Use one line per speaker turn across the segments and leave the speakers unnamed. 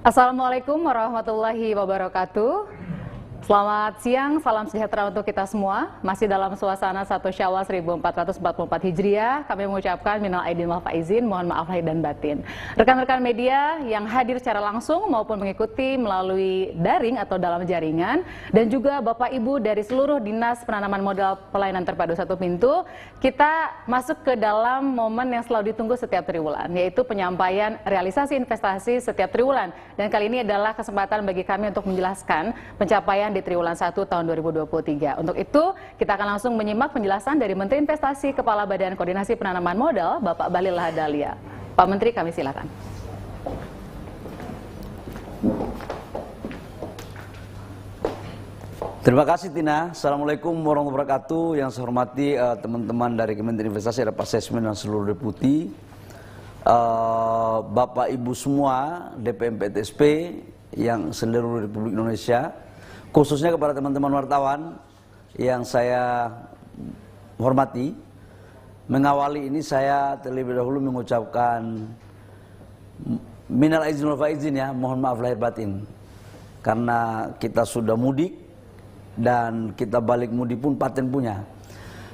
Assalamualaikum warahmatullahi wabarakatuh. Selamat siang, salam sejahtera untuk kita semua. Masih dalam suasana 1 Syawal 1444 Hijriah, kami mengucapkan minal aidin wal faizin, mohon maaf lahir dan batin. Rekan-rekan media yang hadir secara langsung maupun mengikuti melalui daring atau dalam jaringan, dan juga Bapak Ibu dari seluruh Dinas Penanaman Modal Pelayanan Terpadu Satu Pintu, kita masuk ke dalam momen yang selalu ditunggu setiap triwulan, yaitu penyampaian realisasi investasi setiap triwulan. Dan kali ini adalah kesempatan bagi kami untuk menjelaskan pencapaian di triwulan 1 tahun 2023. Untuk itu, kita akan langsung menyimak penjelasan dari Menteri Investasi Kepala Badan Koordinasi Penanaman Modal, Bapak Bahlil Lahadalia. Pak Menteri, kami silakan.
Terima kasih Tina. Assalamualaikum warahmatullahi wabarakatuh. Yang saya hormati teman-teman dari Kementerian Investasi, ada Pak Sesmen dan seluruh deputi, Bapak Ibu semua, DPM PTSP yang seluruh Republik Indonesia, khususnya kepada teman-teman wartawan yang saya hormati. Mengawali ini saya terlebih dahulu mengucapkan minal aidin wal faizin, ya, mohon maaf lahir batin, karena kita sudah mudik dan kita balik mudik pun paten punya.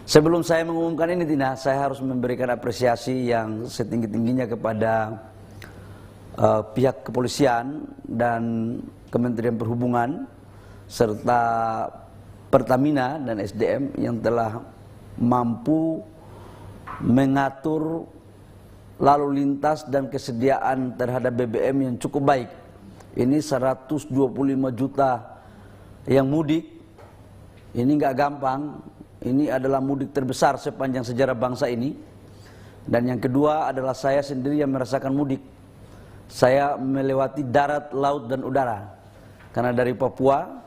Sebelum saya mengumumkan ini Tina, saya harus memberikan apresiasi yang setinggi-tingginya kepada pihak kepolisian dan Kementerian Perhubungan serta Pertamina dan SDM yang telah mampu mengatur lalu lintas dan kesediaan terhadap BBM yang cukup baik. Ini 125 juta yang mudik, ini nggak gampang. Ini adalah mudik terbesar sepanjang sejarah bangsa ini. Dan yang kedua adalah saya sendiri yang merasakan mudik. Saya melewati darat, laut, dan udara. Karena dari Papua,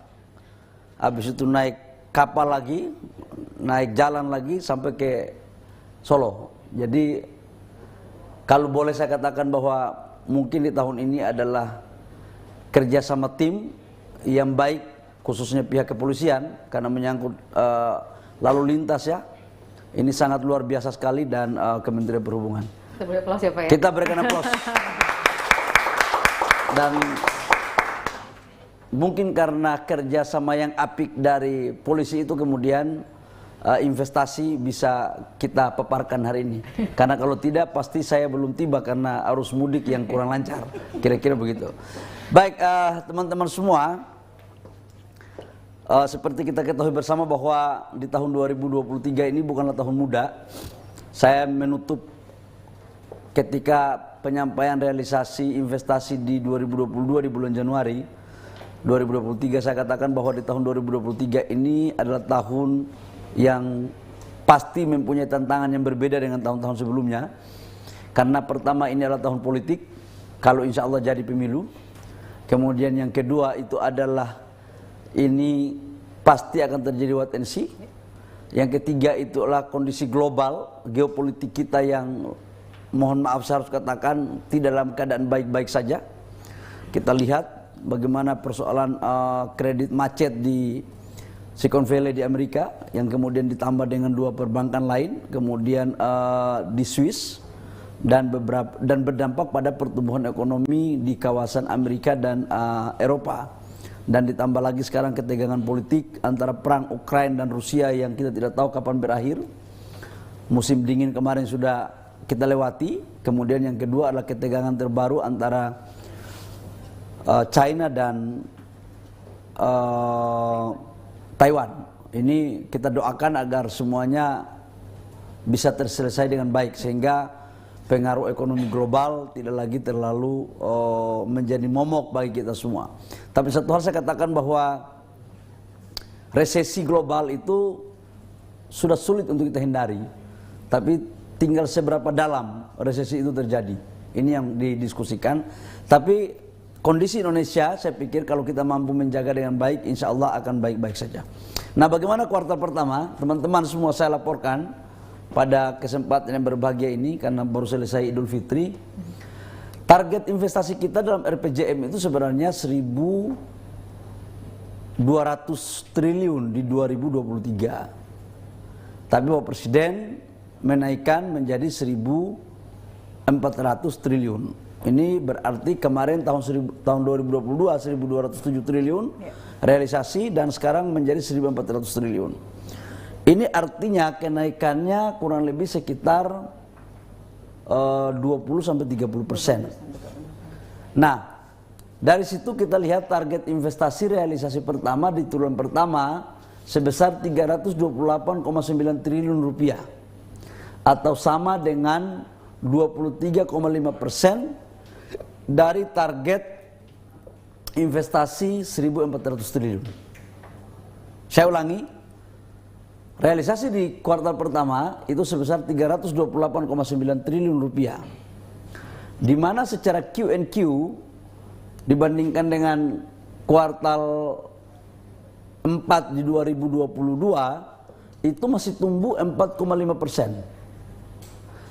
habis itu naik kapal lagi, naik jalan lagi sampai ke Solo. Jadi kalau boleh saya katakan bahwa mungkin di tahun ini adalah kerjasama tim yang baik, khususnya pihak kepolisian, karena menyangkut lalu lintas, ya. Ini sangat luar biasa sekali, dan Kementerian Perhubungan.
Kita beri aplaus ya Pak ya?
Kita berikan aplaus. Dan mungkin karena kerjasama yang apik dari polisi itu kemudian investasi bisa kita paparkan hari ini. Karena kalau tidak pasti saya belum tiba karena arus mudik yang kurang lancar. Kira-kira begitu. Baik teman-teman semua, seperti kita ketahui bersama bahwa di tahun 2023 ini bukanlah tahun muda. Saya menutup ketika penyampaian realisasi investasi di 2022 di bulan Januari 2023, saya katakan bahwa di tahun 2023 ini adalah tahun yang pasti mempunyai tantangan yang berbeda dengan tahun-tahun sebelumnya. Karena pertama ini adalah tahun politik, kalau insya Allah jadi pemilu. Kemudian yang kedua itu adalah ini pasti akan terjadi wait and see. Yang ketiga itu adalah kondisi global, geopolitik kita yang mohon maaf saya harus katakan tidak dalam keadaan baik-baik saja. Kita lihat bagaimana persoalan kredit macet di Silicon Valley di Amerika, yang kemudian ditambah dengan 2 perbankan lain, kemudian di Swiss, dan berdampak pada pertumbuhan ekonomi di kawasan Amerika dan Eropa. Dan ditambah lagi sekarang ketegangan politik antara perang Ukraina dan Rusia yang kita tidak tahu kapan berakhir. Musim dingin kemarin sudah kita lewati. Kemudian yang kedua adalah ketegangan terbaru antara China dan Taiwan. Ini kita doakan agar semuanya bisa terselesai dengan baik, sehingga pengaruh ekonomi global tidak lagi terlalu menjadi momok bagi kita semua. Tapi satu hal saya katakan bahwa resesi global itu sudah sulit untuk kita hindari. Tapi tinggal seberapa dalam resesi itu terjadi. Ini yang didiskusikan. Tapi kondisi Indonesia, saya pikir kalau kita mampu menjaga dengan baik, insya Allah akan baik-baik saja. Nah, bagaimana kuartal pertama? Teman-teman semua saya laporkan pada kesempatan yang berbahagia ini, karena baru selesai Idul Fitri. Target investasi kita dalam RPJM itu sebenarnya 1.200 triliun di 2023. Tapi Bapak Presiden menaikkan menjadi 1.400 triliun. Ini berarti kemarin tahun 2022 1.207 triliun realisasi dan sekarang menjadi 1.400 triliun. Ini artinya kenaikannya kurang lebih sekitar 20-30%. Nah, dari situ kita lihat target investasi realisasi pertama di triwulan pertama sebesar 328,9 triliun rupiah atau sama dengan 23,5% dari target investasi 1.400 triliun. Saya ulangi, realisasi di kuartal pertama itu sebesar 328,9 triliun rupiah, di mana secara Q&Q dibandingkan dengan kuartal 4 di 2022 itu masih tumbuh 4,5%.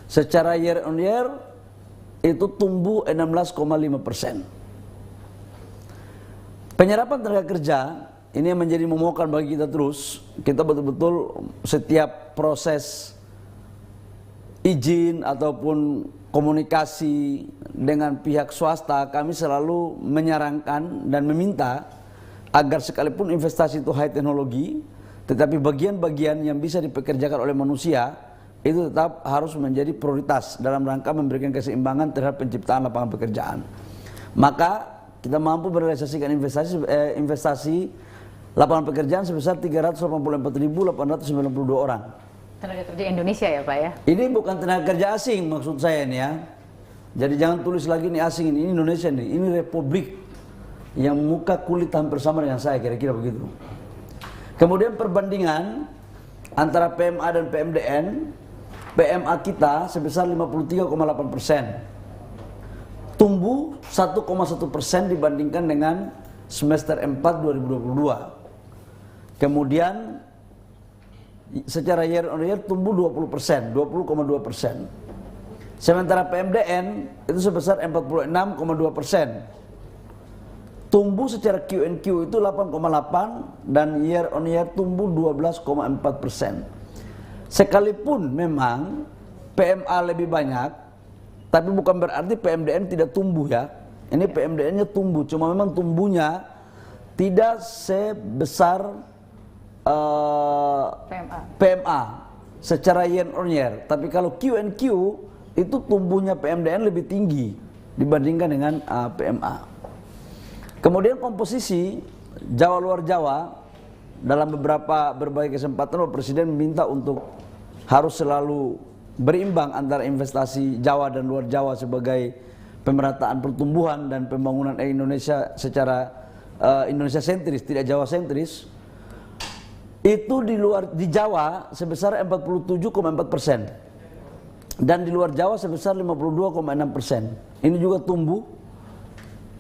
Secara year on year itu tumbuh 16,5%. Penyerapan tenaga kerja ini yang menjadi memuakan bagi kita terus. Kita betul-betul setiap proses izin ataupun komunikasi dengan pihak swasta, kami selalu menyarankan dan meminta agar sekalipun investasi itu high teknologi, tetapi bagian-bagian yang bisa dipekerjakan oleh manusia itu tetap harus menjadi prioritas dalam rangka memberikan keseimbangan terhadap penciptaan lapangan pekerjaan. Maka kita mampu merealisasikan investasi lapangan pekerjaan sebesar 384.892 orang.
Tenaga kerja Indonesia ya Pak ya?
Ini bukan tenaga kerja asing maksud saya ini ya. Jadi jangan tulis lagi ini asing, ini Indonesia nih. Ini republik yang muka kulit hampir sama dengan saya, kira-kira begitu. Kemudian perbandingan antara PMA dan PMDN, PMA kita sebesar 53,8%. Tumbuh 1,1% dibandingkan dengan semester 4 2022. Kemudian secara year on year tumbuh 20%, 20,2%. Sementara PMDN itu sebesar 46,2%. Tumbuh secara Q&Q itu 8,8 dan year on year tumbuh 12,4%. Sekalipun memang PMA lebih banyak, tapi bukan berarti PMDN tidak tumbuh ya. Ini PMDN-nya tumbuh, cuma memang tumbuhnya tidak sebesar PMA secara year on year. Tapi kalau Q&Q itu tumbuhnya PMDN lebih tinggi dibandingkan dengan PMA. Kemudian komposisi Jawa luar Jawa dalam berbagai kesempatan Presiden meminta untuk harus selalu berimbang antara investasi Jawa dan luar Jawa sebagai pemerataan pertumbuhan dan pembangunan Indonesia secara Indonesia sentris, tidak Jawa sentris. Itu di Jawa sebesar 47,4% dan di luar Jawa sebesar 52,6%. Ini juga tumbuh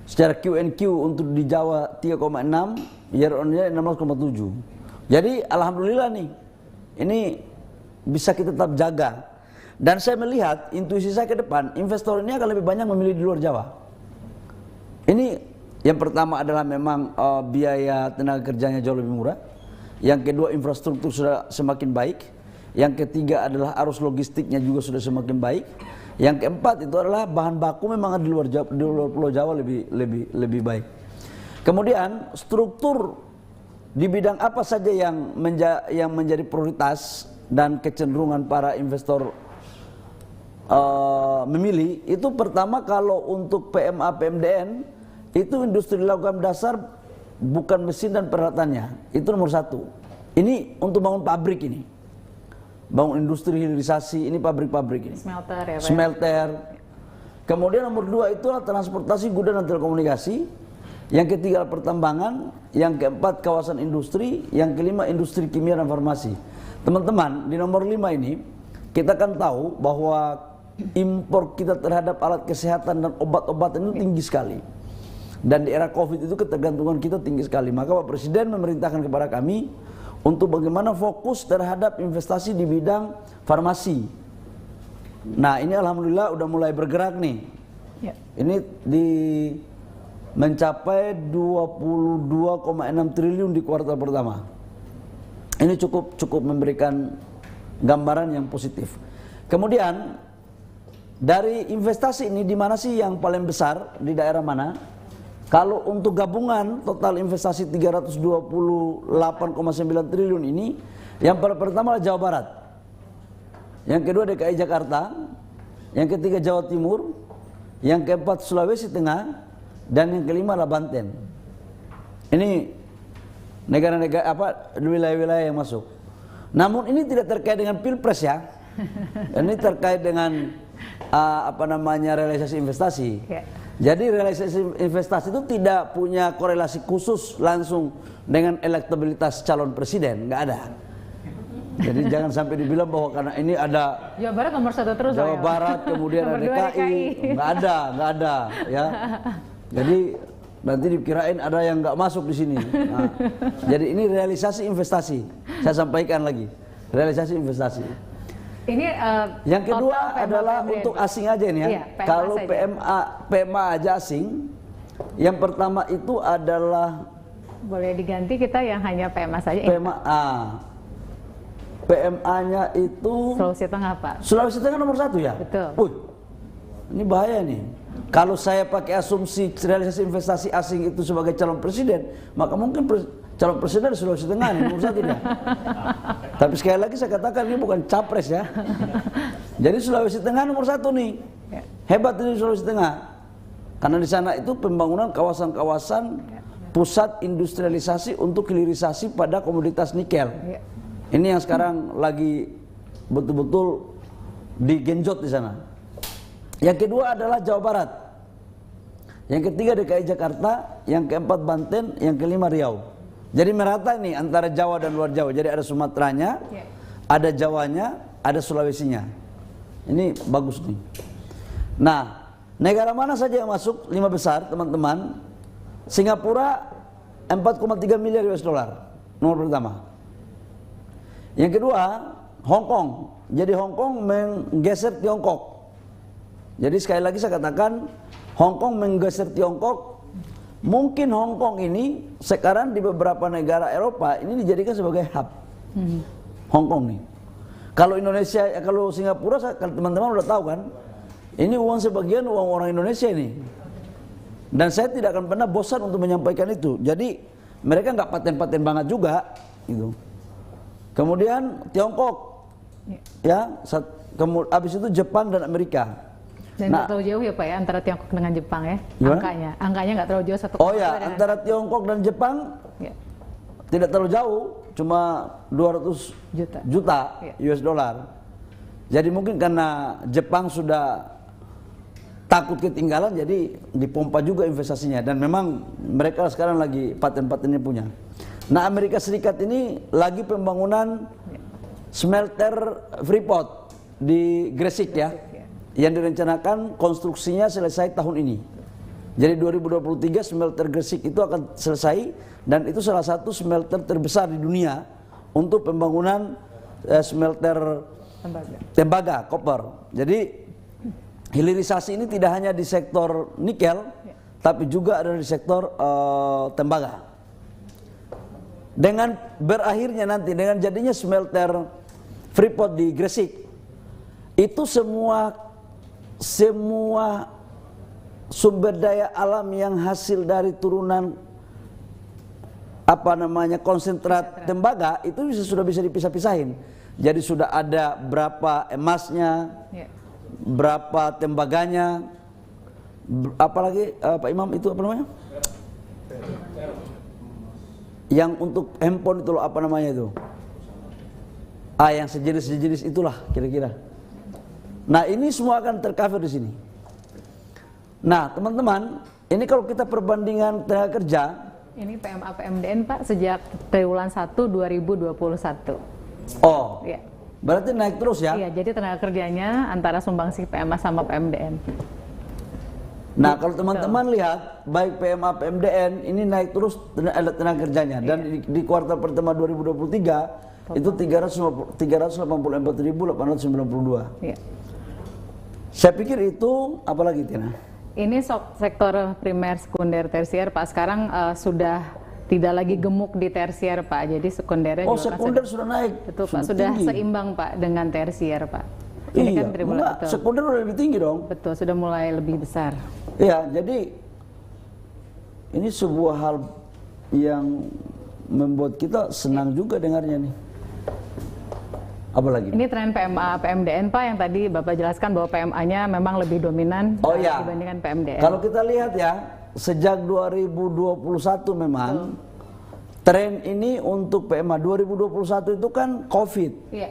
secara Q&Q untuk di Jawa 3,6, year on year 16,7. Jadi alhamdulillah nih, ini bisa kita tetap jaga. Dan saya melihat intuisi saya ke depan, investor ini akan lebih banyak memilih di luar Jawa. Ini yang pertama adalah memang biaya tenaga kerjanya jauh lebih murah. Yang kedua, infrastruktur sudah semakin baik. Yang ketiga adalah arus logistiknya juga sudah semakin baik. Yang keempat itu adalah bahan baku memang di luar Pulau Jawa lebih baik. Kemudian struktur di bidang apa saja yang menjadi prioritas dan kecenderungan para investor memilih itu, pertama kalau untuk PMA PMDN itu industri logam dasar bukan mesin dan peralatannya, itu nomor satu. Ini untuk bangun pabrik, ini bangun industri hilirisasi, ini pabrik-pabrik ini,
smelter ya Pak?
Smelter. Kemudian nomor dua itu adalah transportasi, gudang dan telekomunikasi. Yang ketiga pertambangan, yang keempat kawasan industri, yang kelima industri kimia dan farmasi. Teman-teman, di nomor 5 ini kita kan tahu bahwa impor kita terhadap alat kesehatan dan obat-obatan itu tinggi sekali. Dan di era Covid itu ketergantungan kita tinggi sekali. Maka Pak Presiden memerintahkan kepada kami untuk bagaimana fokus terhadap investasi di bidang farmasi. Nah, ini alhamdulillah udah mulai bergerak nih. Ya. Ini mencapai 22,6 triliun di kuartal pertama. Ini cukup memberikan gambaran yang positif. Kemudian dari investasi ini di mana sih yang paling besar, di daerah mana? Kalau untuk gabungan total investasi 328,9 triliun ini, yang pertama adalah Jawa Barat, yang kedua DKI Jakarta, yang ketiga Jawa Timur, yang keempat Sulawesi Tengah, dan yang kelima adalah Banten. Ini negara-negara wilayah-wilayah yang masuk. Namun ini tidak terkait dengan pilpres ya. Ini terkait dengan realisasi investasi. Jadi realisasi investasi itu tidak punya korelasi khusus langsung dengan elektabilitas calon presiden, nggak ada. Jadi jangan sampai dibilang bahwa karena ini ada
Jawa Barat nomor 1 terus.
Jawa Barat, kemudian ada DKI, nggak ada, ya. Jadi nanti dikirain ada yang nggak masuk di sini. Nah, jadi ini realisasi investasi. Saya sampaikan lagi, realisasi investasi.
Ini
yang kedua adalah untuk asing aja nih ya.
Iya,
kalau
saja.
PMA aja asing, yang pertama itu adalah
boleh diganti kita yang hanya PMA saja.
PMA-nya itu
Sulawesi Tengah, Pak.
Sulawesi Tengah nomor 1 ya.
Betul.
Ini bahaya nih. Kalau saya pakai asumsi realisasi investasi asing itu sebagai calon presiden, maka mungkin calon presiden di Sulawesi Tengah nih, nomor 1 ya. Tapi sekali lagi saya katakan ini bukan capres ya. Jadi Sulawesi Tengah nomor 1 nih. Hebat ini Sulawesi Tengah. Karena di sana itu pembangunan kawasan-kawasan pusat industrialisasi untuk hilirisasi pada komoditas nikel. Ini yang sekarang lagi betul-betul digenjot di sana. Yang kedua adalah Jawa Barat. Yang ketiga DKI Jakarta, yang keempat Banten, yang kelima Riau. Jadi merata nih antara Jawa dan luar Jawa. Jadi ada Sumateranya, ada Jawanya, ada Sulawesinya. Ini bagus nih. Nah, negara mana saja yang masuk 5 besar, teman-teman? Singapura 4,3 miliar US dollar, nomor pertama. Yang kedua, Hong Kong. Jadi Hong Kong menggeser Tiongkok. Jadi sekali lagi saya katakan, Hong Kong menggeser Tiongkok. Mungkin Hong Kong ini sekarang di beberapa negara Eropa ini dijadikan sebagai hub. Hong Kong nih. Kalau Indonesia, kalau Singapura, teman-teman udah tahu kan, ini uang sebagian uang orang Indonesia ini. Dan saya tidak akan pernah bosan untuk menyampaikan itu. Jadi mereka nggak paten-paten banget juga, gitu. Kemudian Tiongkok, ya, habis itu Jepang dan Amerika.
Dan nggak terlalu jauh ya Pak ya antara Tiongkok dengan Jepang ya, angkanya nggak terlalu jauh satu.
Oh ya, antara Tiongkok dan Jepang tidak terlalu jauh, cuma 200 juta US dollar. Jadi mungkin karena Jepang sudah takut ketinggalan, jadi dipompa juga investasinya. Dan memang mereka sekarang lagi paten-patennya punya. Nah, Amerika Serikat ini lagi pembangunan smelter Freeport di Gresik ya, yang direncanakan konstruksinya selesai tahun ini. Jadi 2023 smelter Gresik itu akan selesai, dan itu salah satu smelter terbesar di dunia untuk pembangunan smelter tembaga, koper. Jadi hilirisasi ini tidak hanya di sektor nikel, tapi juga ada di sektor tembaga. Dengan berakhirnya nanti, dengan jadinya smelter Freeport di Gresik, itu semua sumber daya alam yang hasil dari turunan konsentrat tembaga itu sudah bisa dipisah-pisahin. Jadi sudah ada berapa emasnya, berapa tembaganya, apalagi Pak Imam itu apa namanya? Yang untuk handphone itu loh, apa namanya itu? Yang sejenis-sejenis itulah kira-kira. Nah, ini semua akan tercover di sini. Nah, teman-teman, ini kalau kita perbandingan tenaga kerja,
ini PMA PMDN Pak sejak triwulan 1 2021.
Oh. Iya. Berarti naik terus ya?
Iya, jadi tenaga kerjanya antara sumbangsi PMA sama PMDN.
Nah, kalau teman-teman lihat, baik PMA PMDN ini naik terus tenaga kerjanya. Dan di kuartal pertama 2023 itu 384.892. Iya. Saya pikir itu, apalagi Tina?
Ini sektor primer, sekunder, tersier Pak. Sekarang sudah tidak lagi gemuk di tersier Pak. Jadi sekundernya juga
sekunder sudah naik.
Betul Pak, sudah seimbang Pak dengan tersier Pak. Ini
Iya,
kan triwulan,
enggak,
betul.
sekunder udah lebih tinggi dong.
Betul, sudah mulai lebih besar.
Iya, jadi ini sebuah hal yang membuat kita senang juga dengarnya nih. Apalagi?
Ini tren PMA, PMDN Pak yang tadi Bapak jelaskan bahwa PMA-nya memang lebih dominan
Oh ya.
dibandingkan PMDN.
Kalau kita lihat ya, sejak 2021 memang tren ini untuk PMA 2021 itu kan COVID.
Iya.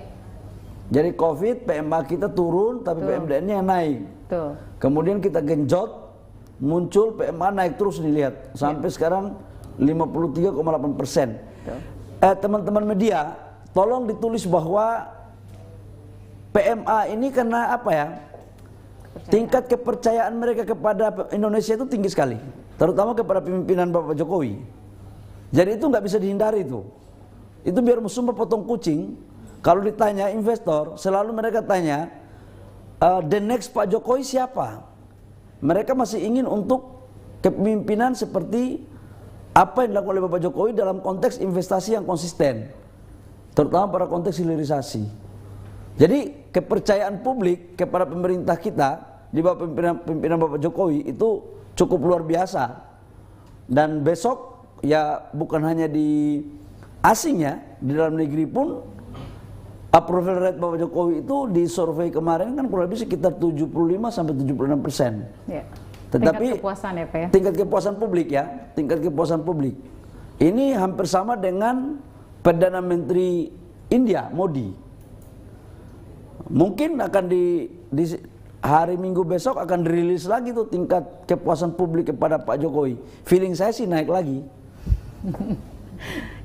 Jadi COVID, PMA kita turun, tapi PMDN-nya naik.
Tuh.
Kemudian kita genjot, muncul PMA naik terus dilihat sampai sekarang 53,8%. Teman-teman media, tolong ditulis bahwa PMA ini karena apa ya? Tingkat kepercayaan mereka kepada Indonesia itu tinggi sekali, terutama kepada pimpinan Bapak Jokowi. Jadi itu nggak bisa dihindari itu. Itu biar sumpah potong kucing. Kalau ditanya investor, selalu mereka tanya, the next Pak Jokowi siapa? Mereka masih ingin untuk kepemimpinan seperti apa yang dilakukan oleh Bapak Jokowi dalam konteks investasi yang konsisten, terutama pada konteks hilirisasi. Jadi kepercayaan publik kepada pemerintah kita di bawah pimpinan Bapak Jokowi itu cukup luar biasa. Dan besok ya bukan hanya di asing ya, di dalam negeri pun approval rate Bapak Jokowi itu di survei kemarin kan kurang lebih sekitar 75-76%.
Ya.
Tetapi
tingkat kepuasan ya Pak ya?
Tingkat kepuasan publik ya, tingkat kepuasan publik. Ini hampir sama dengan Perdana Menteri India, Modi. Mungkin akan di hari Minggu besok akan dirilis lagi tuh tingkat kepuasan publik kepada Pak Jokowi. Feeling saya sih naik lagi.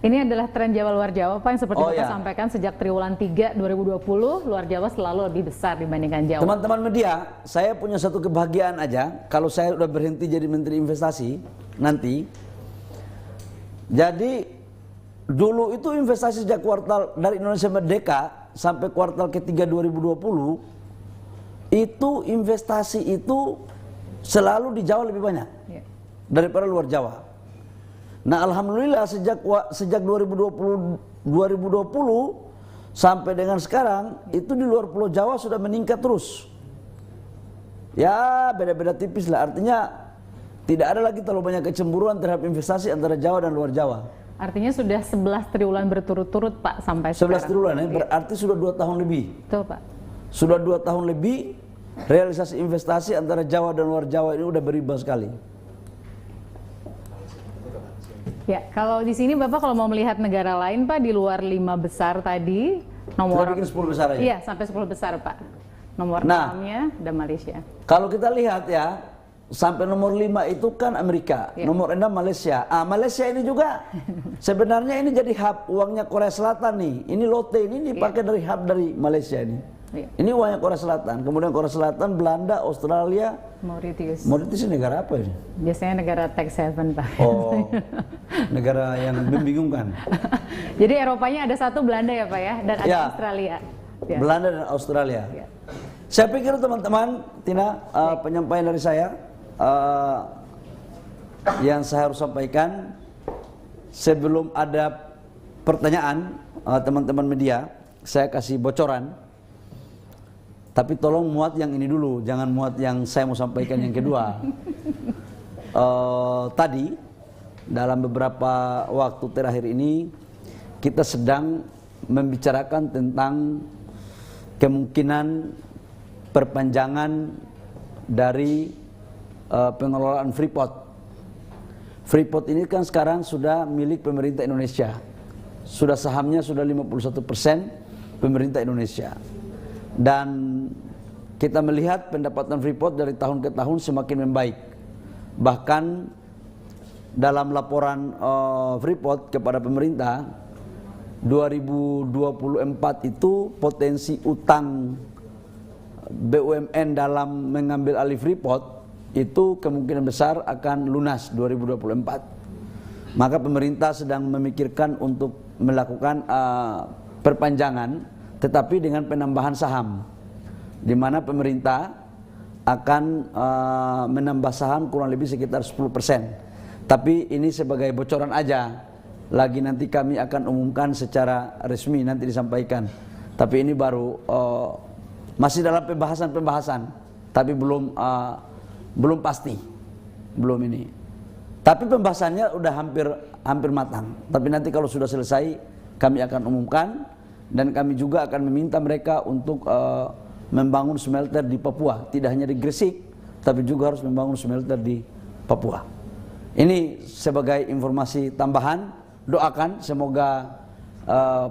Ini adalah tren Jawa luar Jawa Pak yang seperti Bapak
ya.
sampaikan sejak triwulan 3 2020 luar Jawa selalu lebih besar dibandingkan Jawa.
Teman-teman media, saya punya satu kebahagiaan aja kalau saya udah berhenti jadi Menteri Investasi nanti. Jadi dulu itu investasi sejak kuartal dari Indonesia Merdeka sampai kuartal ketiga 2020 itu investasi itu selalu di Jawa lebih banyak daripada luar Jawa. Nah, alhamdulillah sejak 2020 sampai dengan sekarang itu di luar Pulau Jawa sudah meningkat terus. Ya, beda-beda tipis lah. Artinya tidak ada lagi terlalu banyak kecemburuan terhadap investasi antara Jawa dan luar Jawa.
Artinya sudah 11 triwulan berturut-turut Pak sampai
11
sekarang.
triwulan ya, berarti sudah 2 tahun lebih.
Betul Pak.
Sudah 2 tahun lebih realisasi investasi antara Jawa dan luar Jawa ini udah berubah sekali.
Ya, kalau di sini Bapak kalau mau melihat negara lain Pak di luar 5 besar tadi, nomor
Kita bikin 10 besar aja.
Iya, sampai 10 besar Pak. Nomor
Nah,
6-nya ada Malaysia.
Kalau kita lihat ya, sampai nomor 5 itu kan Amerika, nomor 6 Malaysia. Malaysia ini juga sebenarnya ini jadi hub uangnya Korea Selatan nih. Ini Lotte ini dipakai dari hub dari Malaysia ini. Ini uangnya Korea Selatan. Kemudian Korea Selatan, Belanda, Australia,
Mauritius.
Mauritius ini negara apa ini?
Biasanya negara tax haven Pak.
Oh, negara yang membingungkan.
Jadi Eropanya ada satu Belanda ya Pak ya, dan ada Australia. Ya.
Belanda dan Australia. Saya pikir teman-teman, Tina, penyampaian dari saya yang saya harus sampaikan sebelum ada pertanyaan teman-teman media, saya kasih bocoran. Tapi tolong muat yang ini dulu, jangan muat yang saya mau sampaikan yang kedua. Tadi dalam beberapa waktu terakhir ini kita sedang membicarakan tentang kemungkinan perpanjangan dari pengelolaan Freeport. Freeport ini kan sekarang sudah milik pemerintah Indonesia. Sudah sahamnya sudah 51% pemerintah Indonesia. Dan kita melihat pendapatan Freeport dari tahun ke tahun semakin membaik. Bahkan dalam laporan Freeport kepada pemerintah 2024 itu potensi utang BUMN dalam mengambil alih Freeport itu kemungkinan besar akan lunas 2024. Maka pemerintah sedang memikirkan untuk melakukan perpanjangan, tetapi dengan penambahan saham, di mana pemerintah akan menambah saham kurang lebih sekitar 10%. Tapi ini sebagai bocoran aja. Lagi nanti kami akan umumkan secara resmi, nanti disampaikan. Tapi ini baru Masih dalam pembahasan, tapi belum pasti, belum ini. Tapi pembahasannya udah hampir matang. Tapi nanti kalau sudah selesai, kami akan umumkan, dan kami juga akan meminta mereka untuk membangun smelter di Papua, tidak hanya di Gresik, tapi juga harus membangun smelter di Papua. Ini sebagai informasi tambahan. Doakan semoga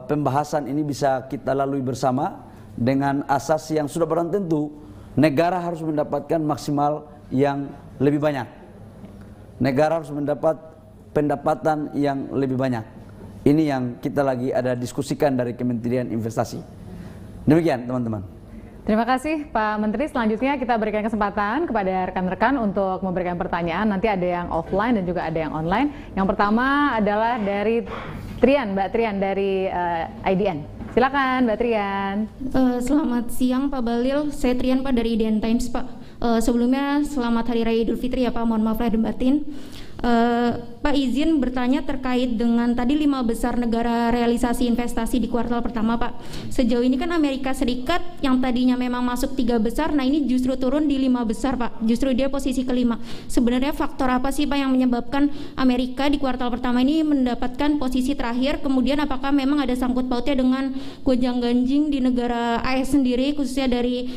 pembahasan ini bisa kita lalui bersama dengan asas yang sudah barang tentu. Negara harus mendapatkan maksimal yang lebih banyak. Negara harus mendapat pendapatan yang lebih banyak. Ini yang kita lagi ada diskusikan dari Kementerian Investasi. Demikian teman-teman.
Terima kasih Pak Menteri. Selanjutnya kita berikan kesempatan kepada rekan-rekan untuk memberikan pertanyaan. Nanti ada yang offline dan juga ada yang online. Yang pertama adalah dari Mbak Trian dari IDN. Silakan Mbak Trian.
Selamat siang Pak Bahlil, saya Trian Pak dari IDN Times Pak. Sebelumnya selamat Hari Raya Idul Fitri ya Pak, mohon maaf lahir dan batin. Pak izin bertanya terkait dengan tadi 5 besar negara realisasi investasi di kuartal pertama Pak. Sejauh ini kan Amerika Serikat yang tadinya memang masuk 3 besar, nah ini justru turun di 5 besar Pak. Justru dia posisi kelima. Sebenarnya faktor apa sih Pak yang menyebabkan Amerika di kuartal pertama ini mendapatkan posisi terakhir? Kemudian apakah memang ada sangkut pautnya dengan gonjang-ganjing di negara AS sendiri, khususnya dari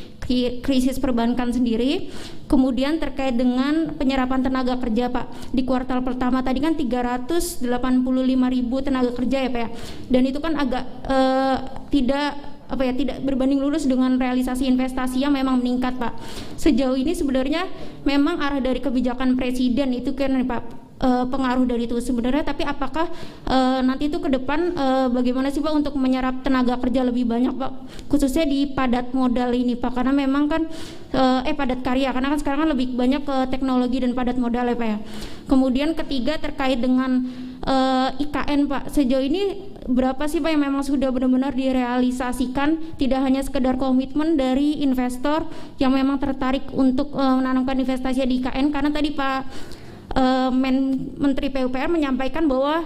krisis perbankan sendiri? Kemudian terkait dengan penyerapan tenaga kerja Pak, di kuartal pertama tadi kan 385.000 tenaga kerja ya Pak ya, dan itu kan agak tidak berbanding lurus dengan realisasi investasi yang memang meningkat Pak. Sejauh ini sebenarnya memang arah dari kebijakan Presiden itu kan Pak, pengaruh dari itu sebenarnya, tapi apakah nanti itu ke depan bagaimana sih Pak untuk menyerap tenaga kerja lebih banyak Pak, khususnya di padat modal ini Pak, karena memang kan padat karya, karena kan sekarang kan lebih banyak ke teknologi dan padat modal ya Pak ya. Kemudian ketiga terkait dengan IKN Pak, sejauh ini berapa sih Pak yang memang sudah benar-benar direalisasikan, tidak hanya sekedar komitmen dari investor yang memang tertarik untuk menanamkan investasi di IKN, karena tadi Pak Menteri PUPR menyampaikan bahwa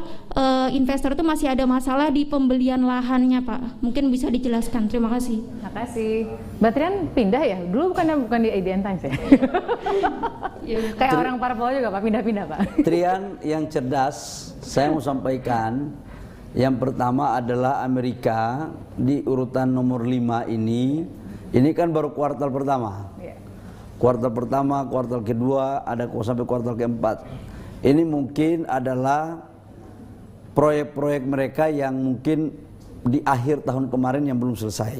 investor itu masih ada masalah di pembelian lahannya Pak. Mungkin bisa dijelaskan. Terima kasih.
Terima kasih. Mbak Trian pindah ya? Dulu bukan di IDN Times ya? Kayak orang parpol juga Pak, pindah-pindah Pak.
Trian yang cerdas, saya mau sampaikan. Yang pertama adalah Amerika di urutan nomor 5 ini kan baru kuartal pertama. Kuartal pertama, kuartal kedua, ada sampai kuartal keempat. Ini mungkin adalah proyek-proyek mereka yang mungkin di akhir tahun kemarin yang belum selesai.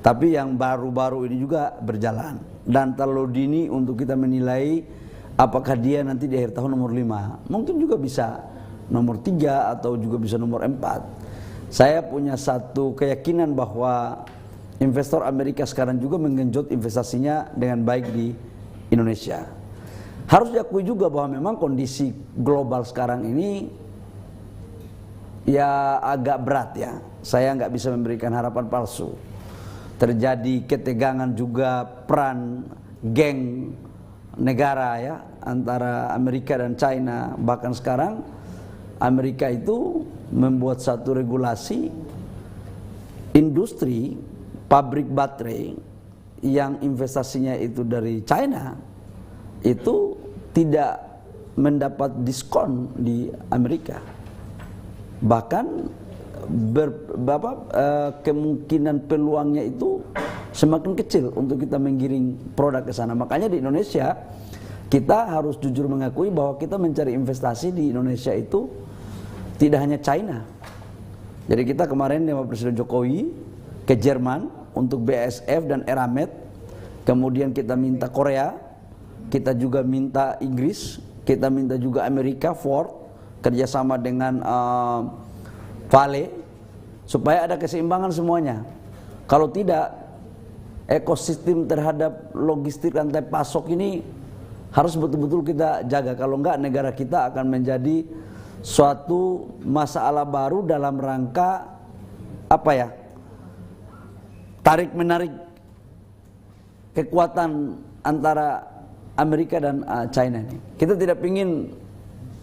Tapi yang baru-baru ini juga berjalan. Dan terlalu dini untuk kita menilai apakah dia nanti di akhir tahun nomor 5. Mungkin juga bisa nomor 3 atau juga bisa nomor 4. Saya punya satu keyakinan bahwa investor Amerika sekarang juga menggenjot investasinya dengan baik di Indonesia. Harus diakui juga bahwa memang kondisi global sekarang ini ya agak berat ya. Saya nggak bisa memberikan harapan palsu. Terjadi ketegangan juga peran geng negara ya antara Amerika dan China. Bahkan sekarang Amerika itu membuat satu regulasi industri pabrik baterai yang investasinya itu dari China itu tidak mendapat diskon di Amerika. Bahkan kemungkinan peluangnya itu semakin kecil untuk kita menggiring produk ke sana. Makanya di Indonesia kita harus jujur mengakui bahwa kita mencari investasi di Indonesia itu tidak hanya China. Jadi kita kemarin dengan Presiden Jokowi ke Jerman untuk BASF dan Eramet, kemudian kita minta Korea, kita juga minta Inggris, kita minta juga Amerika, Ford, kerjasama dengan Vale, supaya ada keseimbangan semuanya. Kalau tidak, ekosistem terhadap logistik rantai pasok ini harus betul-betul kita jaga. Kalau enggak, negara kita akan menjadi suatu masalah baru dalam rangka tarik menarik kekuatan antara Amerika dan China ini. Kita tidak ingin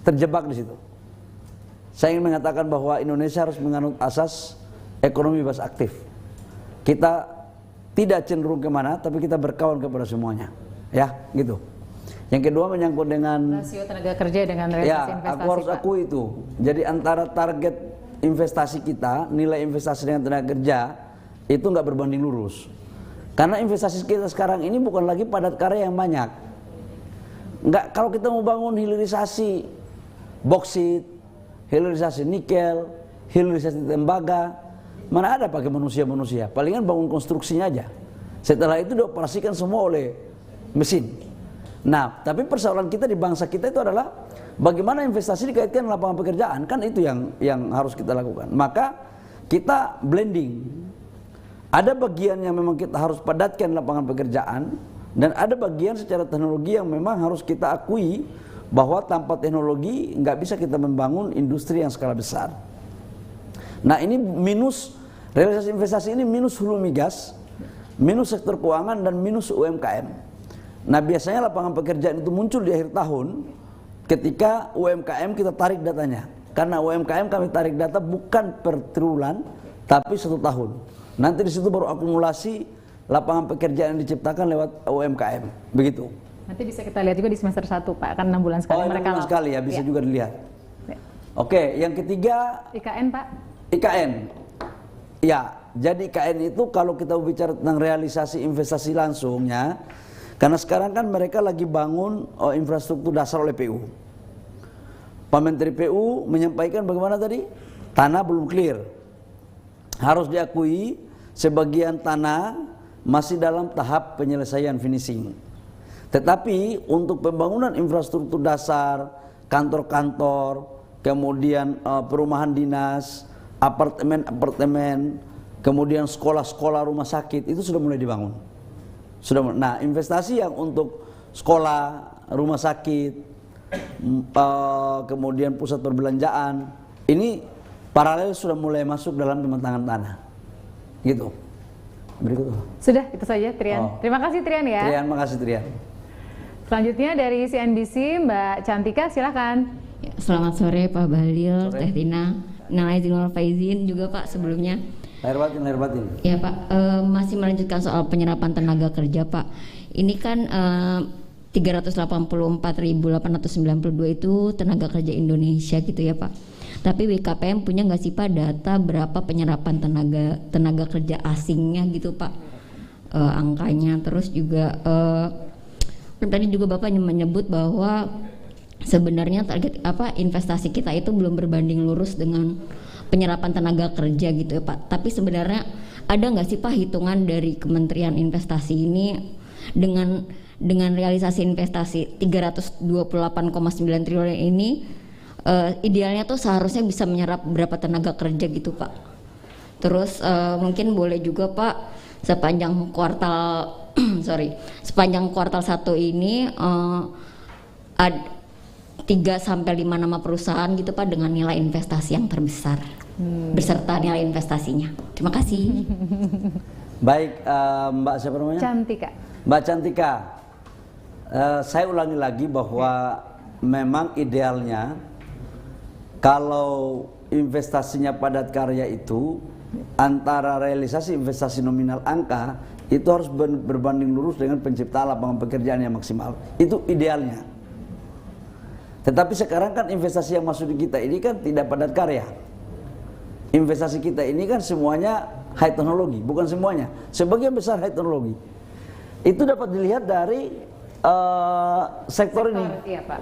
terjebak di situ. Saya ingin mengatakan bahwa Indonesia harus menganut asas ekonomi bebas aktif. Kita tidak cenderung kemana, tapi kita berkawan kepada semuanya, ya, gitu. Yang kedua menyangkut dengan
rasio tenaga kerja dengan realisasi investasi.
Aku harus
Pak.
akui itu. Jadi antara target investasi kita, nilai investasi dengan tenaga kerja itu nggak berbanding lurus. Karena investasi kita sekarang ini bukan lagi padat karya yang banyak. Nggak, kalau kita mau bangun hilirisasi boksit, hilirisasi nikel, hilirisasi tembaga, mana ada pakai manusia-manusia? Palingan bangun konstruksinya aja. Setelah itu dioperasikan semua oleh mesin. Nah, tapi persoalan kita di bangsa kita itu adalah bagaimana investasi dikaitkan dengan lapangan pekerjaan, kan itu yang harus kita lakukan. Maka kita blending. Ada bagian yang memang kita harus padatkan lapangan pekerjaan, dan ada bagian secara teknologi yang memang harus kita akui bahwa tanpa teknologi nggak bisa kita membangun industri yang skala besar. Nah, ini minus realisasi investasi ini minus hulu migas, minus sektor keuangan, dan minus UMKM. Nah, biasanya lapangan pekerjaan itu muncul di akhir tahun ketika UMKM kita tarik datanya. Karena UMKM kami tarik data bukan per triwulan, tapi 1 tahun. Nanti di situ baru akumulasi lapangan pekerjaan yang diciptakan lewat UMKM, begitu.
Nanti bisa kita lihat juga di semester 1, Pak, kan 6 bulan sekali mereka
6 bulan sekali ya, bisa juga dilihat.
Ya.
Oke, yang ketiga
IKN, Pak.
IKN. Ya, jadi IKN itu kalau kita bicara tentang realisasi investasi langsungnya, karena sekarang kan mereka lagi bangun infrastruktur dasar oleh PU. Pak Menteri PU menyampaikan bagaimana tadi? Tanah belum clear. Harus diakui sebagian tanah masih dalam tahap penyelesaian finishing. Tetapi untuk pembangunan infrastruktur dasar, kantor-kantor, kemudian perumahan dinas, apartemen-apartemen, kemudian sekolah-sekolah, rumah sakit, itu sudah mulai dibangun. Nah, investasi yang untuk sekolah, rumah sakit, kemudian pusat perbelanjaan, ini paralel sudah mulai masuk dalam pematangan tanah, gitu. Berikut.
Sudah, itu saja, Trian. Terima kasih, Trian, ya.
Trian, makasih, Trian.
Selanjutnya dari CNBC, Mbak Cantika, silakan.
Selamat sore Pak Bahlil, Teh Tina, Izin Pak Izin juga Pak sebelumnya.
Lahir batin.
Ya Pak, masih melanjutkan soal penyerapan tenaga kerja Pak. Ini kan 384.892 itu tenaga kerja Indonesia gitu ya Pak. Tapi BKPM punya nggak sih Pak data berapa penyerapan tenaga kerja asingnya gitu Pak, angkanya. Terus juga tadi juga Bapak menyebut bahwa sebenarnya target investasi kita itu belum berbanding lurus dengan penyerapan tenaga kerja gitu ya Pak. Tapi sebenarnya ada nggak sih Pak hitungan dari Kementerian Investasi ini dengan realisasi investasi 328,9 triliun ini idealnya tuh seharusnya bisa menyerap berapa tenaga kerja gitu Pak. Terus mungkin boleh juga Pak sepanjang kuartal sepanjang kuartal 1 ini 3 sampai 5 nama perusahaan gitu Pak dengan nilai investasi yang terbesar beserta nilai investasinya. Terima kasih.
Baik, Mbak siapa namanya?
Cantika.
Mbak Cantika, saya ulangi lagi bahwa memang idealnya kalau investasinya padat karya itu antara realisasi investasi nominal angka itu harus berbanding lurus dengan penciptaan lapangan pekerjaan yang maksimal. Itu idealnya. Tetapi sekarang kan investasi yang masuk di kita ini kan tidak padat karya. Investasi kita ini kan semuanya high teknologi, bukan semuanya. Sebagian besar high teknologi. Itu dapat dilihat dari sektor ini.
Iya, Pak.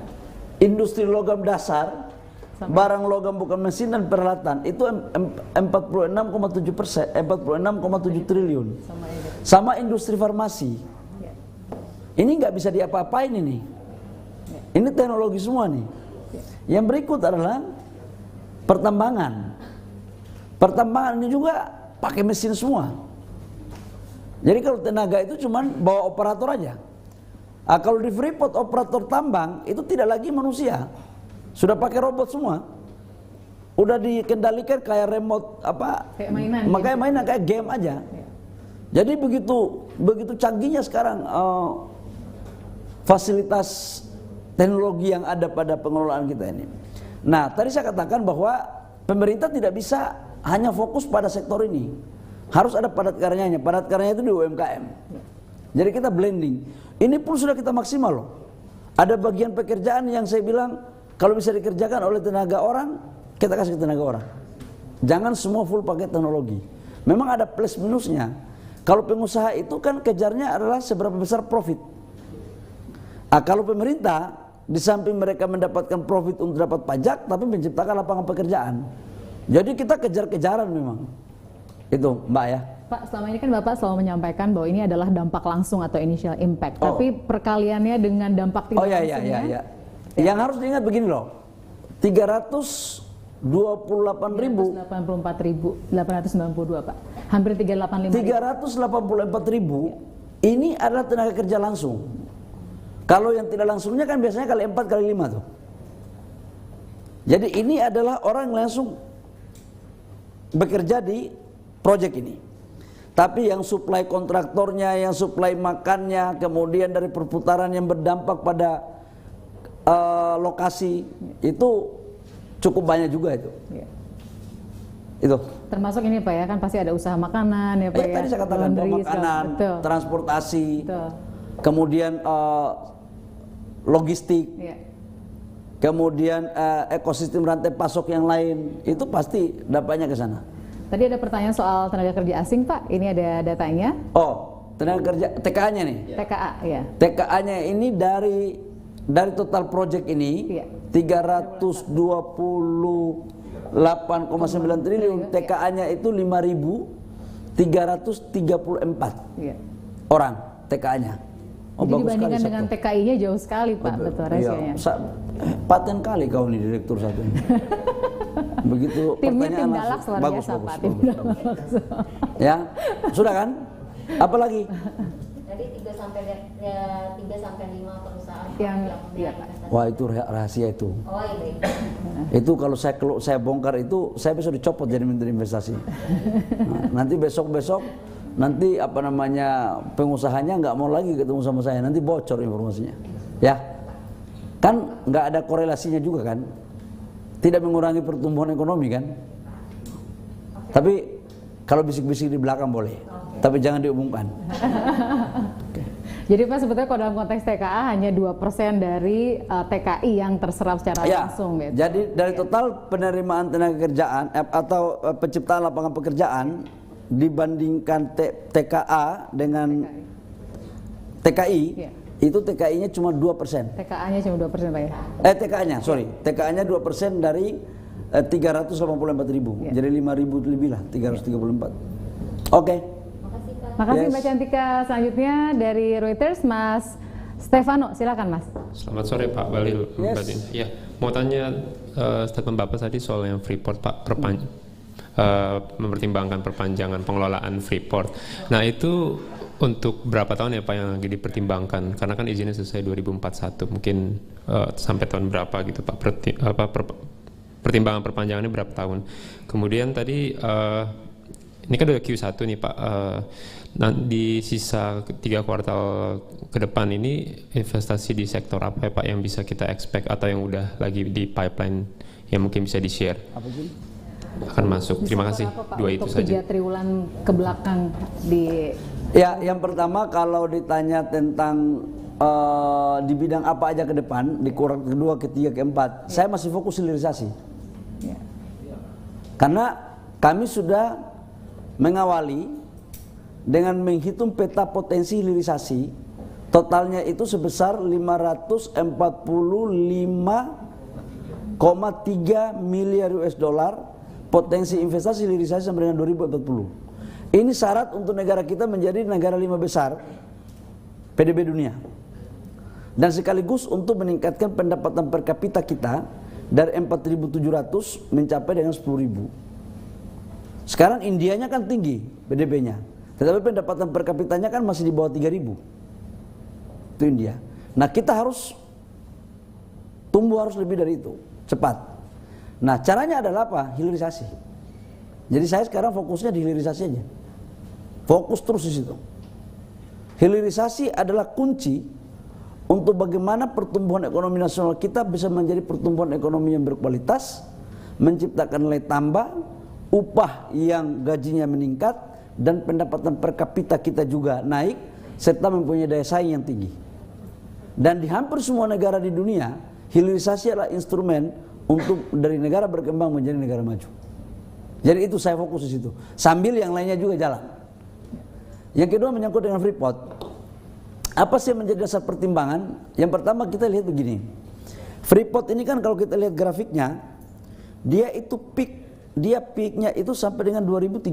Industri logam dasar, barang logam bukan mesin dan peralatan itu 46,7%, 46,7 triliun. Sama industri farmasi. Ini nggak bisa diapa-apain ini. Ini teknologi semua nih. Yang berikut adalah pertambangan. Pertambangan ini juga pakai mesin semua. Jadi kalau tenaga itu cuman bawa operator aja. Kalau di Freeport operator tambang itu tidak lagi manusia. Sudah pakai robot semua. Udah dikendalikan kayak remote
kayak mainan.
Makanya mainan kayak game aja. Jadi begitu canggihnya sekarang fasilitas teknologi yang ada pada pengelolaan kita ini. Nah, tadi saya katakan bahwa pemerintah tidak bisa hanya fokus pada sektor ini. harus ada padat karyanya. Padat karyanya itu di UMKM. Jadi kita blending. Ini pun sudah kita maksimal loh. Ada bagian pekerjaan yang saya bilang kalau bisa dikerjakan oleh tenaga orang, kita kasih ke tenaga orang. Jangan semua full pakai teknologi. Memang ada plus minusnya. Kalau pengusaha itu kan kejarnya adalah seberapa besar profit. Kalau pemerintah di samping mereka mendapatkan profit untuk dapat pajak, tapi menciptakan lapangan pekerjaan. Jadi kita kejar-kejaran memang. Itu Mbak ya.
Pak, selama ini kan Bapak selalu menyampaikan bahwa ini adalah dampak langsung atau initial impact. Tapi perkaliannya dengan dampak tidak langsungnya.
Ya. Yang harus diingat begini loh.
384.892 Pak. Hampir 385.000.
384.000 ini adalah tenaga kerja langsung. Kalau yang tidak langsungnya kan biasanya kali 4 kali 5 tuh. Jadi ini adalah orang yang langsung bekerja di proyek ini. Tapi yang suplai kontraktornya, yang suplai makannya, kemudian dari perputaran yang berdampak pada lokasi itu cukup banyak juga itu.
Ya.
Itu.
Termasuk ini Pak ya, kan pasti ada usaha makanan ya Pak ya.
Tadi saya katakan makanan, transportasi, kemudian logistik, kemudian ekosistem rantai pasok yang lain, itu pasti dampaknya ke sana.
Tadi ada pertanyaan soal tenaga kerja asing Pak, ini ada datanya.
Tenaga kerja TKA-nya nih.
TKA ya.
TKA-nya ini dari total project ini 328,9 triliun. TKA-nya itu 5.334 orang TKA-nya.
Jadi dibandingkan dengan TKI-nya jauh sekali Pak, betul rasionya.
Paten kali kau nih direktur satu ini. Begitu
timnya
pertanyaan
tim Dalak luar biasa Pak.
Ya, sudah kan? Apalagi?
Tadi 3 sampai 5 perusahaan
yang Pak.
Wah, itu rahasia itu.
Oh iya.
Itu kalau saya bongkar itu, saya bisa dicopot jadi menteri investasi. Nanti besok nanti pengusahanya nggak mau lagi ketemu sama saya, nanti bocor informasinya. Ya, kan nggak ada korelasinya juga kan? Tidak mengurangi pertumbuhan ekonomi kan? Tapi kalau bisik-bisik di belakang boleh, tapi jangan diumumkan.
Jadi Pak, sebetulnya kalau dalam konteks TKA hanya 2% dari TKI yang terserap secara langsung gitu.
Jadi dari total penerimaan tenaga kerjaan atau penciptaan lapangan pekerjaan dibandingkan TKA dengan TKI, itu TKI-nya cuma 2%.
TKA-nya cuma 2% Pak ya?
TKA-nya 2% dari 384.000. Jadi 5.000 lebih lah, 334. Oke.
Makasih Mbak Cantika. Selanjutnya dari Reuters, Mas Stefano, silakan Mas.
Selamat sore Pak Bahlil. Ya, mau tanya statement Bapak tadi soal yang Freeport Pak, mempertimbangkan perpanjangan pengelolaan Freeport. Nah itu untuk berapa tahun ya Pak yang lagi dipertimbangkan? Karena kan izinnya selesai 2041, mungkin sampai tahun berapa gitu Pak? Pertimbangan perpanjangannya berapa tahun? Kemudian tadi ini kan udah Q1 nih Pak. Di sisa 3 kuartal ke depan ini investasi di sektor apa ya Pak yang bisa kita expect atau yang udah lagi di pipeline yang mungkin bisa di-share? Akan masuk. Terima kasih. Dua itu saja.
3 triwulan ke belakang di.
Ya, yang pertama kalau ditanya tentang di bidang apa aja ke depan, di kuartal kedua, ketiga, keempat, saya masih fokus hilirisasi. Karena kami sudah mengawali dengan menghitung peta potensi hilirisasi, totalnya itu sebesar 545,3 miliar US dollar potensi investasi hilirisasi sampai dengan 2040. Ini syarat untuk negara kita menjadi negara 5 besar PDB dunia. Dan sekaligus untuk meningkatkan pendapatan per kapita kita dari 4.700 mencapai dengan 10.000. Sekarang Indianya kan tinggi PDB-nya. Tetapi pendapatan per kapitanya kan masih di bawah 3.000. Itu India. Nah, kita harus tumbuh harus lebih dari itu, cepat. Nah, caranya adalah apa? Hilirisasi. Jadi saya sekarang fokusnya di hilirisasi aja. Fokus terus di situ. Hilirisasi adalah kunci untuk bagaimana pertumbuhan ekonomi nasional kita bisa menjadi pertumbuhan ekonomi yang berkualitas, menciptakan nilai tambah, upah yang gajinya meningkat, dan pendapatan per kapita kita juga naik serta mempunyai daya saing yang tinggi. Dan di hampir semua negara di dunia, hilirisasi adalah instrumen untuk dari negara berkembang menjadi negara maju. Jadi itu saya fokus di situ. Sambil yang lainnya juga jalan. Yang kedua menyangkut dengan Freeport. Apa sih yang menjadi dasar pertimbangan? Yang pertama kita lihat begini. Freeport ini kan kalau kita lihat grafiknya, dia itu peaknya itu sampai dengan 2030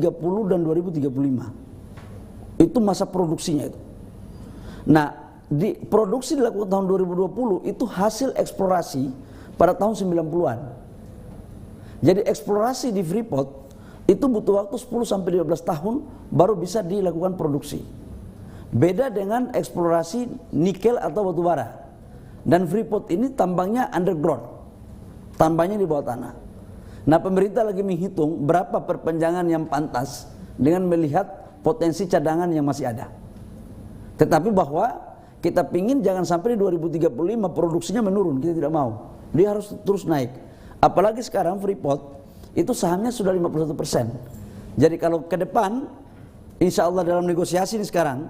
dan 2035. Itu masa produksinya itu. Nah, produksi dilakukan tahun 2020 itu hasil eksplorasi pada tahun 90-an. Jadi eksplorasi di Freeport itu butuh waktu 10 sampai 15 tahun baru bisa dilakukan produksi. Beda dengan eksplorasi nikel atau batu bara. Dan Freeport ini tambangnya underground. Tambangnya di bawah tanah. Nah, pemerintah lagi menghitung berapa perpanjangan yang pantas dengan melihat potensi cadangan yang masih ada. Tetapi bahwa kita pingin jangan sampai di 2035 produksinya menurun, kita tidak mau. Dia harus terus naik. Apalagi sekarang Freeport itu sahamnya sudah 51%. Jadi kalau ke depan, insya Allah dalam negosiasi ini sekarang,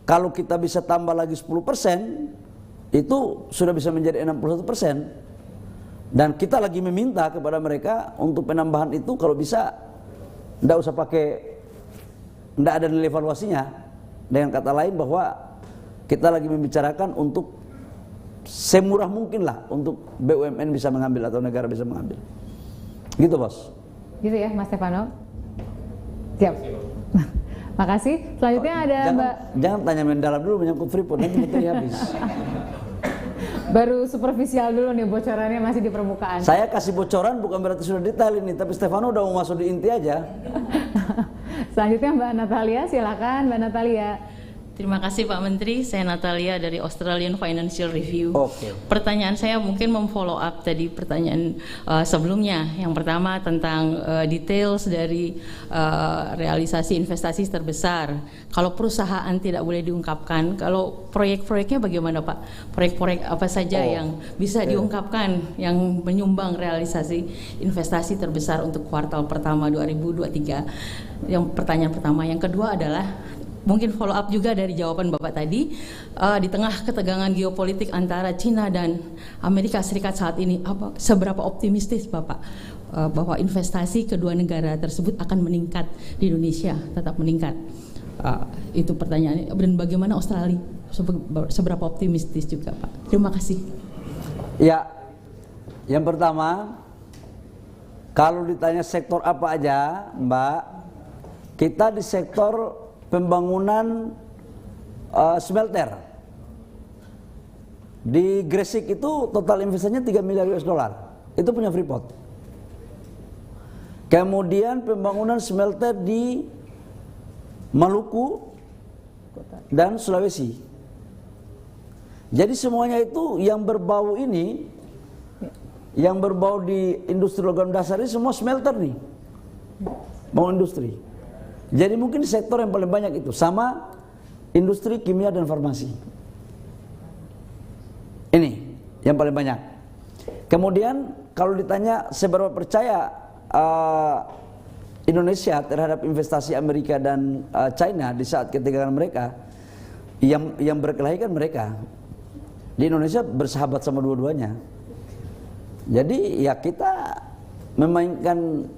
kalau kita bisa tambah lagi 10%, itu sudah bisa menjadi 61%. Dan kita lagi meminta kepada mereka untuk penambahan itu kalau bisa, tidak usah pakai, tidak ada nilai evaluasinya. Dengan kata lain bahwa kita lagi membicarakan untuk semurah mungkin lah untuk BUMN bisa mengambil atau negara bisa mengambil. Gitu bos.
Gitu ya Mas Stefano. Siap. Makasih. Selanjutnya ada Mbak.
Jangan tanya mendalam dulu menyangkut Freeport, nanti kita habis.
Baru superficial dulu nih, bocorannya masih di permukaan.
Saya kasih bocoran bukan berarti sudah detail ini, tapi Stefano udah mau masuk di inti aja.
Selanjutnya Mbak Natalia, silakan Mbak Natalia.
Terima kasih Pak Menteri, saya Natalia dari Australian Financial Review.
Oke.
Pertanyaan saya mungkin memfollow up tadi pertanyaan sebelumnya. Yang pertama tentang details dari realisasi investasi terbesar. Kalau perusahaan tidak boleh diungkapkan, kalau proyek-proyeknya bagaimana Pak? Proyek-proyek apa saja yang bisa diungkapkan yang menyumbang realisasi investasi terbesar untuk kuartal pertama 2023? Yang pertanyaan pertama. Yang kedua adalah mungkin follow up juga dari jawaban Bapak tadi, di tengah ketegangan geopolitik antara China dan Amerika Serikat saat ini, seberapa optimistis Bapak bahwa investasi kedua negara tersebut akan meningkat di Indonesia, tetap meningkat? Itu pertanyaannya. Dan bagaimana Australia, seberapa optimistis juga Pak? Terima kasih.
Ya, yang pertama, kalau ditanya sektor apa aja Mbak, kita di sektor pembangunan smelter di Gresik itu total investasinya 3 miliar US dollar, itu punya Freeport. Kemudian pembangunan smelter di Maluku dan Sulawesi. Jadi semuanya itu yang berbau ini, yang berbau di industri logam dasar ini semua smelter nih, mau industri. Jadi mungkin sektor yang paling banyak itu sama industri kimia dan farmasi. Ini yang paling banyak. Kemudian kalau ditanya seberapa percaya Indonesia terhadap investasi Amerika dan China di saat ketegangan mereka, yang berkelahi kan mereka. Di Indonesia bersahabat sama dua-duanya. Jadi ya kita memainkan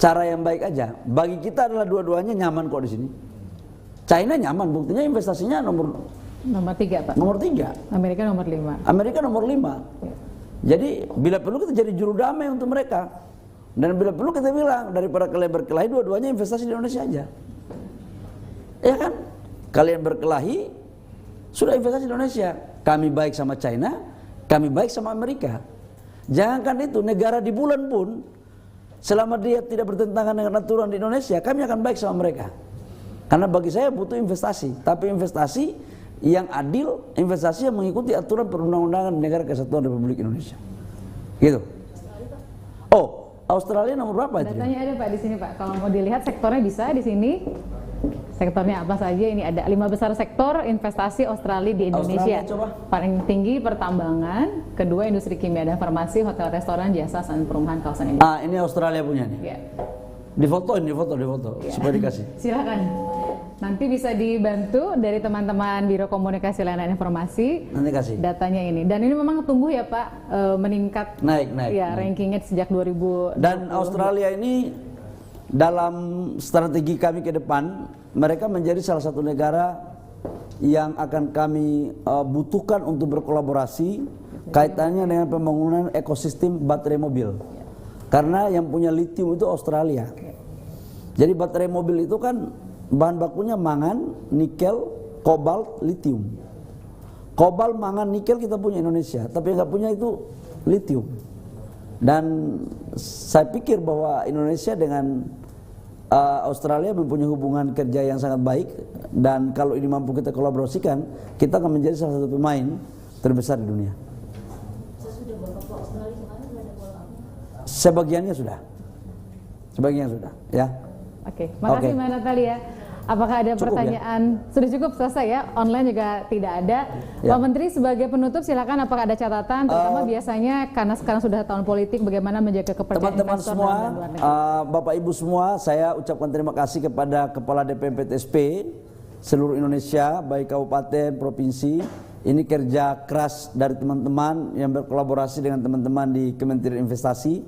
cara yang baik aja. Bagi kita adalah dua-duanya nyaman kok di sini. China nyaman, buktinya investasinya nomor
3 Pak.
Nomor 3.
Amerika nomor 5.
Amerika nomor 5. Jadi bila perlu kita jadi juru damai untuk mereka. Dan bila perlu kita bilang daripada kalian berkelahi, dua-duanya investasi di Indonesia aja. Ya kan? Kalian berkelahi, sudah investasi di Indonesia. Kami baik sama China, kami baik sama Amerika. Jangankan itu, negara di bulan pun selama dia tidak bertentangan dengan aturan di Indonesia, kami akan baik sama mereka. Karena bagi saya butuh investasi, tapi investasi yang adil, investasi yang mengikuti aturan perundang-undangan Negara Kesatuan Republik Indonesia. Gitu. Oh, Australia nomor berapa itu?
Datanya ada Pak di sini Pak. Kalau mau dilihat sektornya bisa di sini. Sektornya apa saja? Ini ada 5 besar sektor investasi Australia di Indonesia. Paling tinggi pertambangan, kedua industri kimia dan farmasi, hotel, restoran, jasa, dan perumahan kawasan Indonesia.
Ini Australia punya nih.
Ya.
Difoto supaya dikasih.
Silakan. Nanti bisa dibantu dari teman-teman Biro Komunikasi Layanan Informasi.
Nanti kasih.
Datanya ini. Dan ini memang tumbuh ya Pak, meningkat.
Naik.
Ya, rankingnya sejak 2000.
Dan Australia ini dalam strategi kami ke depan, mereka menjadi salah satu negara yang akan kami butuhkan untuk berkolaborasi kaitannya dengan pembangunan ekosistem baterai mobil. Karena yang punya lithium itu Australia. Jadi baterai mobil itu kan bahan bakunya mangan, nikel, kobalt, lithium. Kobalt, mangan, nikel kita punya Indonesia, tapi yang nggak punya itu lithium. Dan saya pikir bahwa Indonesia dengan Australia mempunyai hubungan kerja yang sangat baik, dan kalau ini mampu kita kolaborasikan, kita akan menjadi salah satu pemain terbesar di dunia. Sebagiannya sudah, ya.
Oke, makasih Mbak Natalia. Apakah ada pertanyaan? Ya? Sudah cukup, selesai ya. Online juga tidak ada. Ya. Pak Menteri, sebagai penutup silakan, apakah ada catatan? Terutama biasanya karena sekarang sudah tahun politik, bagaimana menjaga kepercayaan
teman-teman
investor
semua,
dalam luar negeri?
Bapak Ibu semua, saya ucapkan terima kasih kepada Kepala DPMPTSP seluruh Indonesia, baik kabupaten, provinsi. Ini kerja keras dari teman-teman yang berkolaborasi dengan teman-teman di Kementerian Investasi.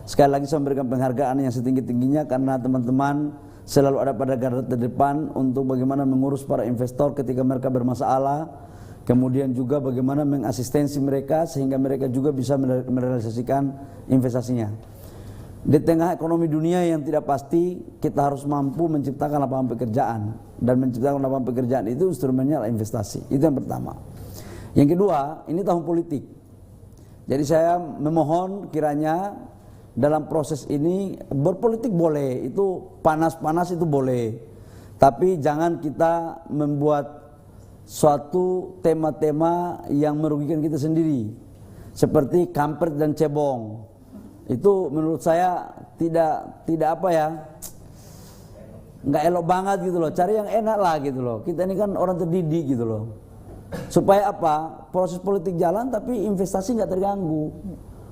Sekali lagi saya memberikan penghargaan yang setinggi-tingginya karena teman-teman selalu ada pada garda terdepan untuk bagaimana mengurus para investor ketika mereka bermasalah, kemudian juga bagaimana mengasistensi mereka sehingga mereka juga bisa merealisasikan investasinya. Di tengah ekonomi dunia yang tidak pasti, kita harus mampu menciptakan lapangan pekerjaan, dan menciptakan lapangan pekerjaan itu instrumennya adalah investasi. Itu yang pertama. Yang kedua, ini tahun politik. Jadi saya memohon kiranya dalam proses ini berpolitik boleh, itu panas-panas itu boleh, tapi jangan kita membuat suatu tema-tema yang merugikan kita sendiri, seperti kampret dan cebong. Itu menurut saya tidak apa ya, nggak elok banget gitu loh. Cari yang enak lah gitu loh. Kita ini kan orang terdidik gitu loh. Supaya apa? Proses politik jalan tapi investasi nggak terganggu.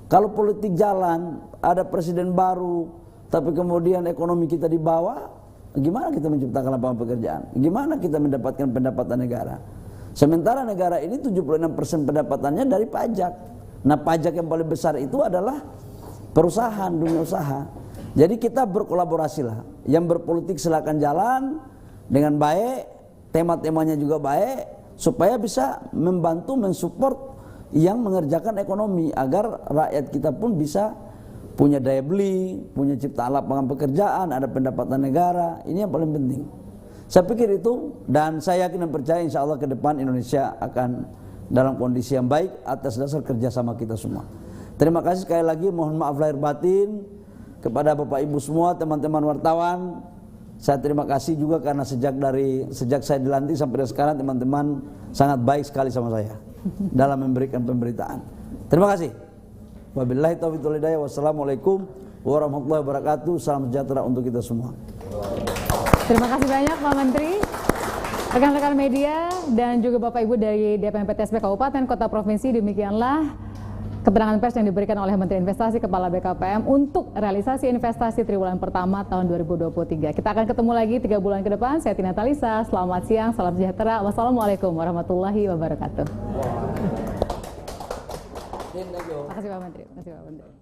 Kalau politik jalan, ada presiden baru, tapi kemudian ekonomi kita di bawah, gimana kita menciptakan lapangan pekerjaan? Gimana kita mendapatkan pendapatan negara? Sementara negara ini 76% pendapatannya dari pajak. Nah, pajak yang paling besar itu adalah perusahaan, dunia usaha. Jadi kita berkolaborasilah. Yang berpolitik silakan jalan dengan baik, tema-temanya juga baik, supaya bisa membantu mensupport yang mengerjakan ekonomi agar rakyat kita pun bisa punya daya beli, punya ciptaan lapangan pekerjaan, ada pendapatan negara. Ini yang paling penting. Saya pikir itu, dan saya yakin dan percaya insya Allah ke depan Indonesia akan dalam kondisi yang baik atas dasar kerjasama kita semua. Terima kasih sekali lagi, mohon maaf lahir batin kepada Bapak Ibu semua, teman-teman wartawan. Saya terima kasih juga karena sejak saya dilantik sampai sekarang teman-teman sangat baik sekali sama saya dalam memberikan pemberitaan. Terima kasih. Wabillahi taufiq wal hidayah. Wassalamualaikum warahmatullahi wabarakatuh. Salam sejahtera untuk kita semua.
Terima kasih banyak Pak Menteri, rekan-rekan media, dan juga Bapak Ibu dari DPMPTSP Kabupaten Kota Provinsi. Demikianlah keterangan pers yang diberikan oleh Menteri Investasi Kepala BKPM untuk realisasi investasi triwulan pertama tahun 2023. Kita akan ketemu lagi 3 bulan ke depan. Saya Tina Talisa, selamat siang, salam sejahtera. Wassalamualaikum warahmatullahi wabarakatuh. Terima kasih Pak Menteri.